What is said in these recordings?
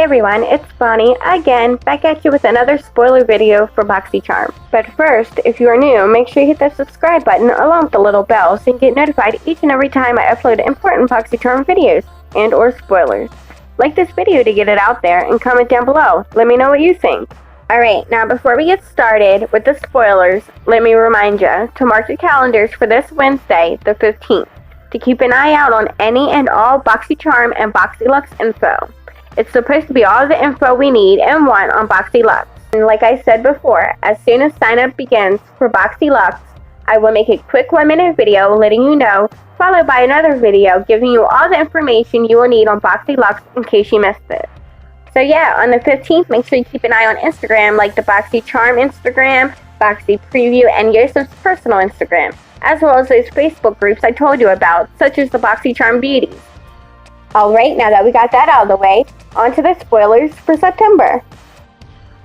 Hey everyone, it's Bonnie, again, back at you with another spoiler video for BoxyCharm. But first, if you are new, make sure you hit the subscribe button along with the little bell so you can get notified each and every time I upload important BoxyCharm videos and or spoilers. Like this video to get it out there and comment down below. Let me know what you think. Alright, now before we get started with the spoilers, let me remind you to mark your calendars for this Wednesday, the 15th, to keep an eye out on any and all BoxyCharm and Luxe info. It's supposed to be all the info we need and want on Luxe. And like I said before, as soon as sign-up begins for Luxe, I will make a quick 1-minute video letting you know, followed by another video giving you all the information you will need on Luxe in case you missed it. So yeah, on the 15th, make sure you keep an eye on Instagram, like the BoxyCharm Instagram, Boxy Preview, and Yosef's personal Instagram, as well as those Facebook groups I told you about, such as the BoxyCharm Beauties. Alright, now that we got that out of the way, on to the spoilers for September.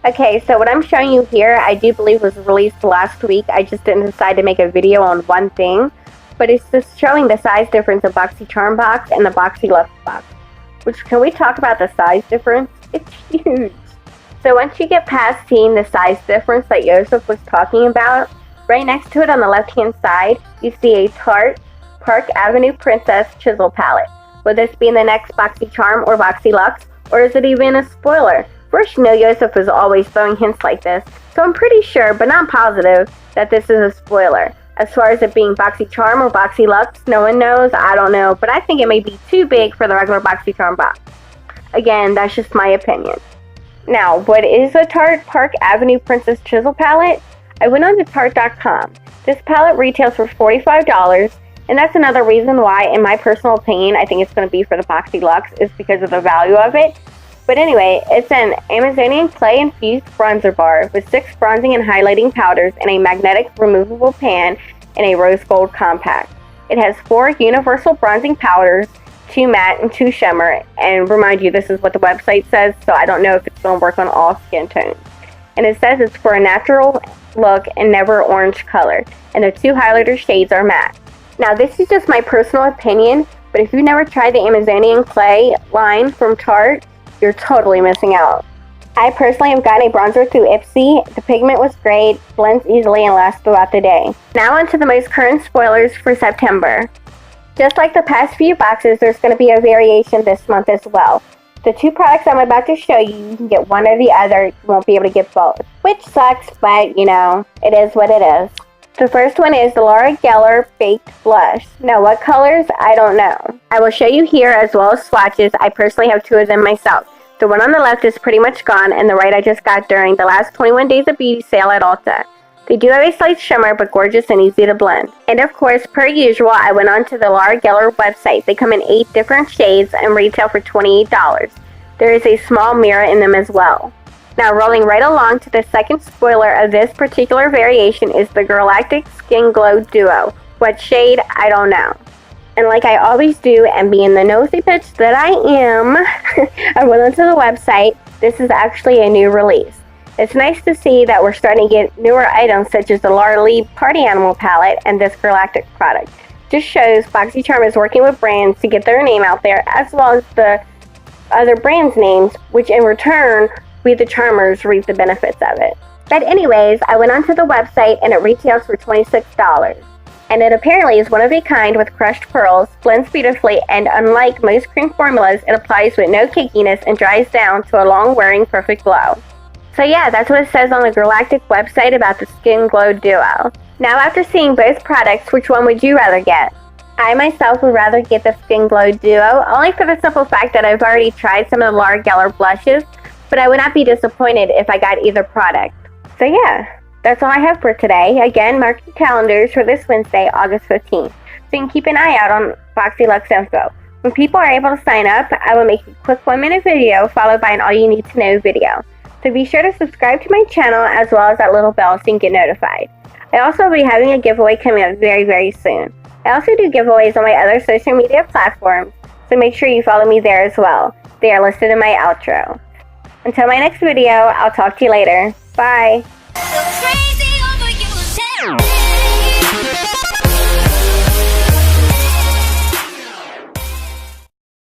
Okay, so what I'm showing you here, I do believe was released last week. I just didn't decide to make a video on one thing, but it's just showing the size difference of BoxyCharm box and the Luxe box. Which, can we talk about the size difference? It's huge. So once you get past seeing the size difference that Yosef was talking about, right next to it on the left-hand side, you see a Tarte Park Avenue Princess Chisel Palette. Will this be in the next BoxyCharm or Luxe, or is it even a spoiler? First, you know Yosef is always throwing hints like this, so I'm pretty sure, but not positive, that this is a spoiler. As far as it being BoxyCharm or Luxe, no one knows, I don't know, but I think it may be too big for the regular BoxyCharm box. Again, that's just my opinion. Now, what is the Tarte Park Avenue Princess Chisel Palette? I went on to Tarte.com. This palette retails for $45, and that's another reason why, in my personal opinion, I think it's going to be for the Luxe, is because of the value of it. But anyway, it's an Amazonian clay-infused bronzer bar with 6 bronzing and highlighting powders and a magnetic removable pan and a rose gold compact. It has 4 universal bronzing powders, 2 matte and 2 shimmer, and remind you, this is what the website says, so I don't know if it's going to work on all skin tones. And it says it's for a natural look and never orange color, and the 2 highlighter shades are matte. Now, this is just my personal opinion, but if you've never tried the Amazonian clay line from Tarte, you're totally missing out. I personally have gotten a bronzer through Ipsy. The pigment was great, blends easily, and lasts throughout the day. Now on to the most current spoilers for September. Just like the past few boxes, there's going to be a variation this month as well. The 2 products I'm about to show you, you can get one or the other. You won't be able to get both, which sucks, but you know, it is what it is. The first one is the Laura Geller Baked Blush. Now, what colors? I don't know. I will show you here as well as swatches. I personally have 2 of them myself. The one on the left is pretty much gone, and the right I just got during the last 21 days of beauty sale at Ulta. They do have a slight shimmer, but gorgeous and easy to blend. And of course, per usual, I went on to the Laura Geller website. They come in 8 different shades and retail for $28. There is a small mirror in them as well. Now, rolling right along to the second spoiler of this particular variation is the Galactic Skin Glow Duo. What shade? I don't know. And like I always do, and being the nosy bitch that I am, I went onto the website. This is actually a new release. It's nice to see that we're starting to get newer items such as the Laura Lee Party Animal Palette and this Galactic product. Just shows BoxyCharm is working with brands to get their name out there, as well as the other brands' names, which in return, we the charmers reap the benefits of it. But anyways, I went onto the website and it retails for $26. And it apparently is one of a kind with crushed pearls, blends beautifully, and unlike most cream formulas, it applies with no cakiness and dries down to a long-wearing perfect glow. So yeah, that's what it says on the Galactic website about the Skin Glow Duo. Now, after seeing both products, which one would you rather get? I myself would rather get the Skin Glow Duo, only for the simple fact that I've already tried some of the Laura Geller blushes, but I would not be disappointed if I got either product. So yeah, that's all I have for today. Again, mark your calendars for this Wednesday, August 15th, so you can keep an eye out on Luxe info. When people are able to sign up, I will make a quick 1-minute video followed by an all you need to know video. So be sure to subscribe to my channel as well as that little bell so you can get notified. I also will be having a giveaway coming up very, very soon. I also do giveaways on my other social media platforms, so make sure you follow me there as well. They are listed in my outro. Until my next video, I'll talk to you later. Bye!